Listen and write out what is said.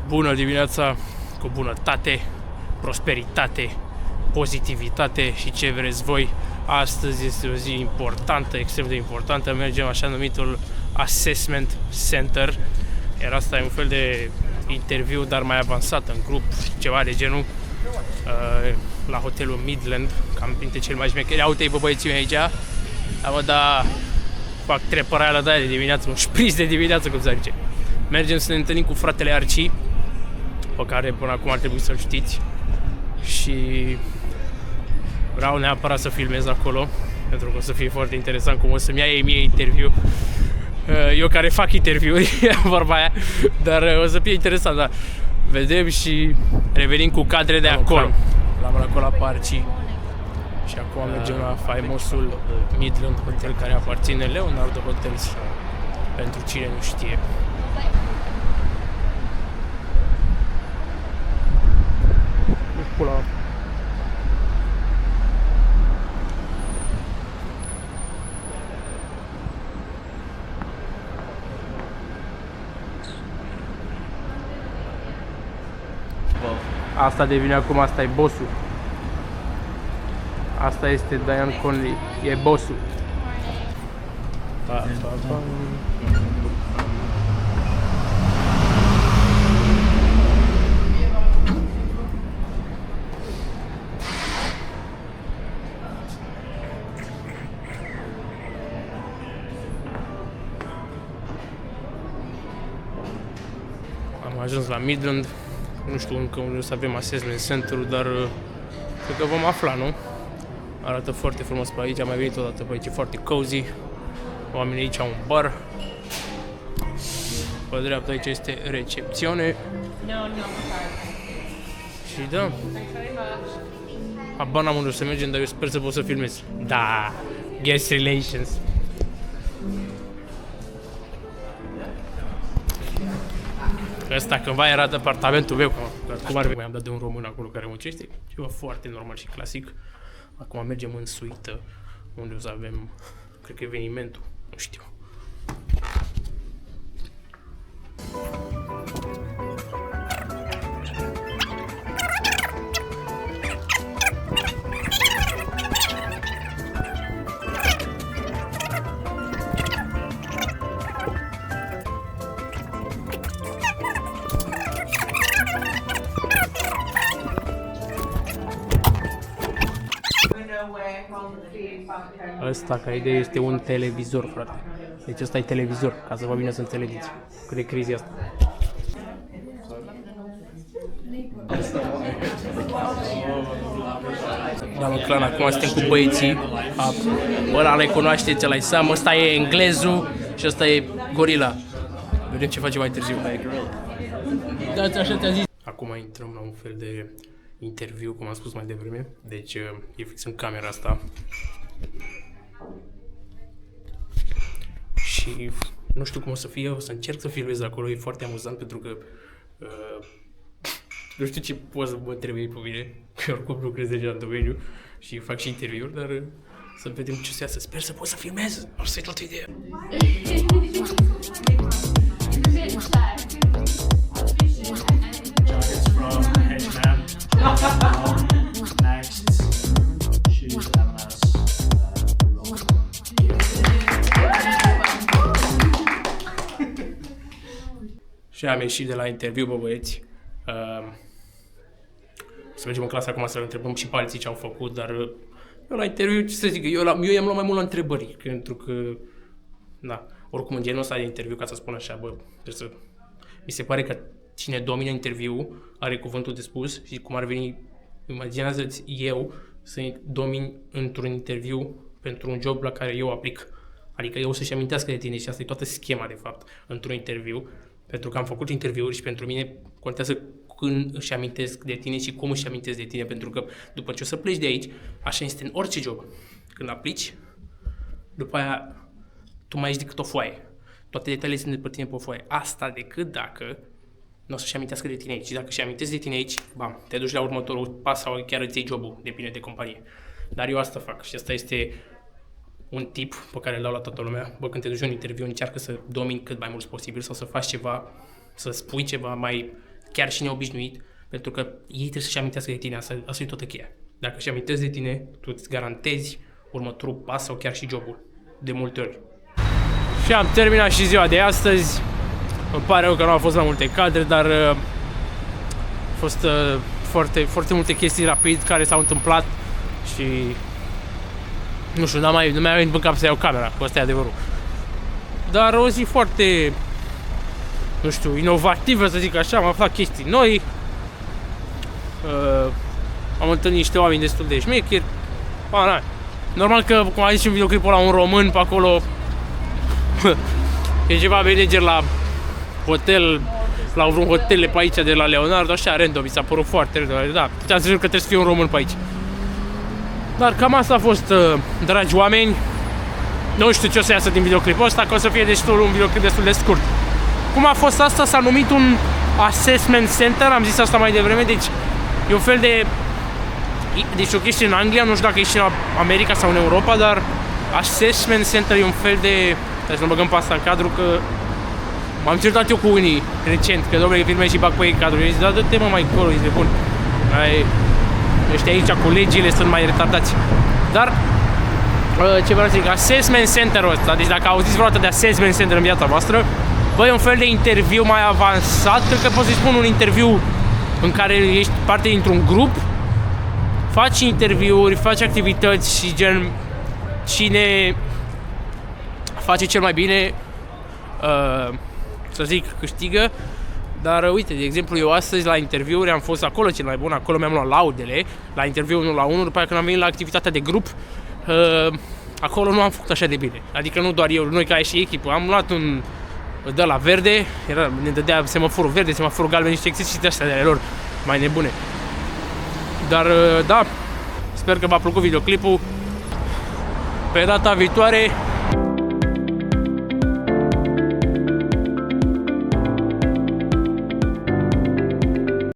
Bună dimineața, cu bunătate, prosperitate, pozitivitate și ce vreți voi. Astăzi este o zi importantă, extrem de importantă. Mergem așa numitul Assessment Center. Iar asta e un fel de interviu, dar mai avansat, în grup, ceva de genul, la hotelul Midland, cam printre cel mai șmecheri. Uite-i bă băieții aici, fac trepăraiala de aia de dimineață, un șpriț de dimineață, cum se zice. Mergem să ne întâlnim cu fratele Arci, pe care până acum ar trebui să-l știți. Și vreau neapărat să filmez acolo, pentru că o să fie foarte interesant cum o să-mi ia ei mie interviu. Eu care fac interviuri, vorba aia, dar o să fie interesant, da. Vedem și revenim cu cadre de acolo. L-am acolo la Parci. Și acum mergem la faimosul Midland Hotel, care aparține Leonardo Hotels, pentru cine nu știe. Pula. Asta devine acum, asta e bossul. Asta este Diane Conley, e bossul. Am ajuns la Midland. Nu știu încă unde o să avem assessment center-ul, dar cred că vom afla, nu? Arată foarte frumos pe aici, am mai venit odată pe aici, e foarte cozy. Oamenii aici au un bar. Pe dreapta aici este recepțiune. Și da. Habar n-am unde o să mergem, dar eu sper să pot să filmez. Da, guest relations. Ăsta cândva era departamentul meu, cum ar fi, mi-am dat de un român acolo care muncește, ceva foarte normal și clasic. Acum mergem în suită, unde o să avem, cred că evenimentul, nu știu. Asta, ca idee, este un televizor, frate. Deci ăsta e televizor, ca să vă bine să înțelegeți. Cât de crazy asta. Da, mă, clan, acum suntem cu băieții. Ăla le cunoașteți, ăla-i Sam, ăsta e englezul și ăsta e gorila. Vedem ce face mai târziu. Da, așa ți-am zis. Acum intrăm la un fel de interviu, cum am spus mai devreme. Deci e fix în camera asta. Și nu știu cum o să fie, o să încerc să filmez acolo, e foarte amuzant pentru că nu știu ce poți să mă întrebe pe mine, că oricum lucrez deja în domeniu și fac și interviuri, dar să vedem ce se iasă. Sper să pot să filmez, o să-i toată ideea. Și am ieșit de la interviu, bă băieți. Să mergem în clasă acum să le întrebăm și pe alții ce au făcut, dar eu la interviu, ce să zic, eu i-am luat mai mult la întrebări, pentru că, da, oricum în genul ăsta de interviu, ca să spun așa, bă, mi se pare că cine domină interviul are cuvântul de spus și cum ar veni, imaginează-ți eu să domin într-un interviu pentru un job la care eu aplic. Adică eu să-și amintească de tine și asta e toată schema, de fapt, într-un interviu. Pentru că am făcut interviuri și pentru mine contează când își amintesc de tine și cum își amintesc de tine, pentru că după ce o să pleci de aici, așa este în orice job. Când aplici, după aia tu mai ești decât o foaie. Toate detaliile sunt de pe tine pe o foaie. Asta decât dacă nu o să-și amintească de tine aici. Și dacă își amintesc de tine aici, bam, te duci la următorul pas sau chiar îți iei jobul, depinde de companie. Dar eu asta fac și asta este un tip pe care l-au la toată lumea. Bă, când te duci în interviu, încearcă să domini cât mai mult posibil sau să faci ceva, să spui ceva mai chiar și neobișnuit, pentru că ei trebuie să-și amintească de tine, asta e toată cheia. Dacă își amintesc de tine, tu îți garantezi următorul pas sau chiar și jobul, de multe ori. Și am terminat și ziua de astăzi. Îmi pare rău că nu au fost la multe cadre, dar au fost foarte, foarte multe chestii rapid care s-au întâmplat și nu știu, nu mi-a venit în cap să iau camera, ăsta e adevărul. Dar o zi foarte, nu știu, inovativă, să zic așa, am aflat chestii noi. Am întâlnit niște oameni destul de șmecheri. Normal că, cum a zis și în videoclipul ăla, un român pe acolo e ceva manager la hotel, la vreun hotel pe aici de la Leonardo, așa random, mi s-a părut foarte random. Da, puteam să zic că trebuie să fie un român pe aici. Dar cam asta a fost, dragi oameni. Nu știu ce o să iasă din videoclipul ăsta, că o să fie un videoclip destul de scurt. Cum a fost asta? S-a numit un assessment center, am zis asta mai devreme, deci e un fel de... Deci o chestie în Anglia, nu știu dacă e și în America sau în Europa, dar assessment center e un fel de... Trebuie să nu băgăm pe asta în cadru, că m-am certat eu cu unii recent, că domnule filmezi și bag pe ei în cadru. Eu zic, da, dă-te mă mai acolo, este bun. Ăștia aici cu legile sunt mai retardați. Dar, ce vreau să zic, assessment center-ul ăsta, deci dacă auziți vreodată de assessment center în viața voastră, băi, e un fel de interviu mai avansat, cred că pot să-i spun un interviu în care ești parte dintr-un grup, faci interviuri, faci activități și gen cine face cel mai bine, să zic, câștigă. Dar uite, de exemplu, eu astăzi la interviuri am fost acolo cel mai bun, acolo mi-am luat laudele, la interviu 1 la 1, după aceea când am venit la activitatea de grup, acolo nu am făcut așa de bine. Adică nu doar eu, noi ca și echipă, am luat un de la verde, ne dădea semaforul verde, semaforul galben, niște exerciții astea de ale lor mai nebune. Dar da, sper că v-a plăcut videoclipul. Pe data viitoare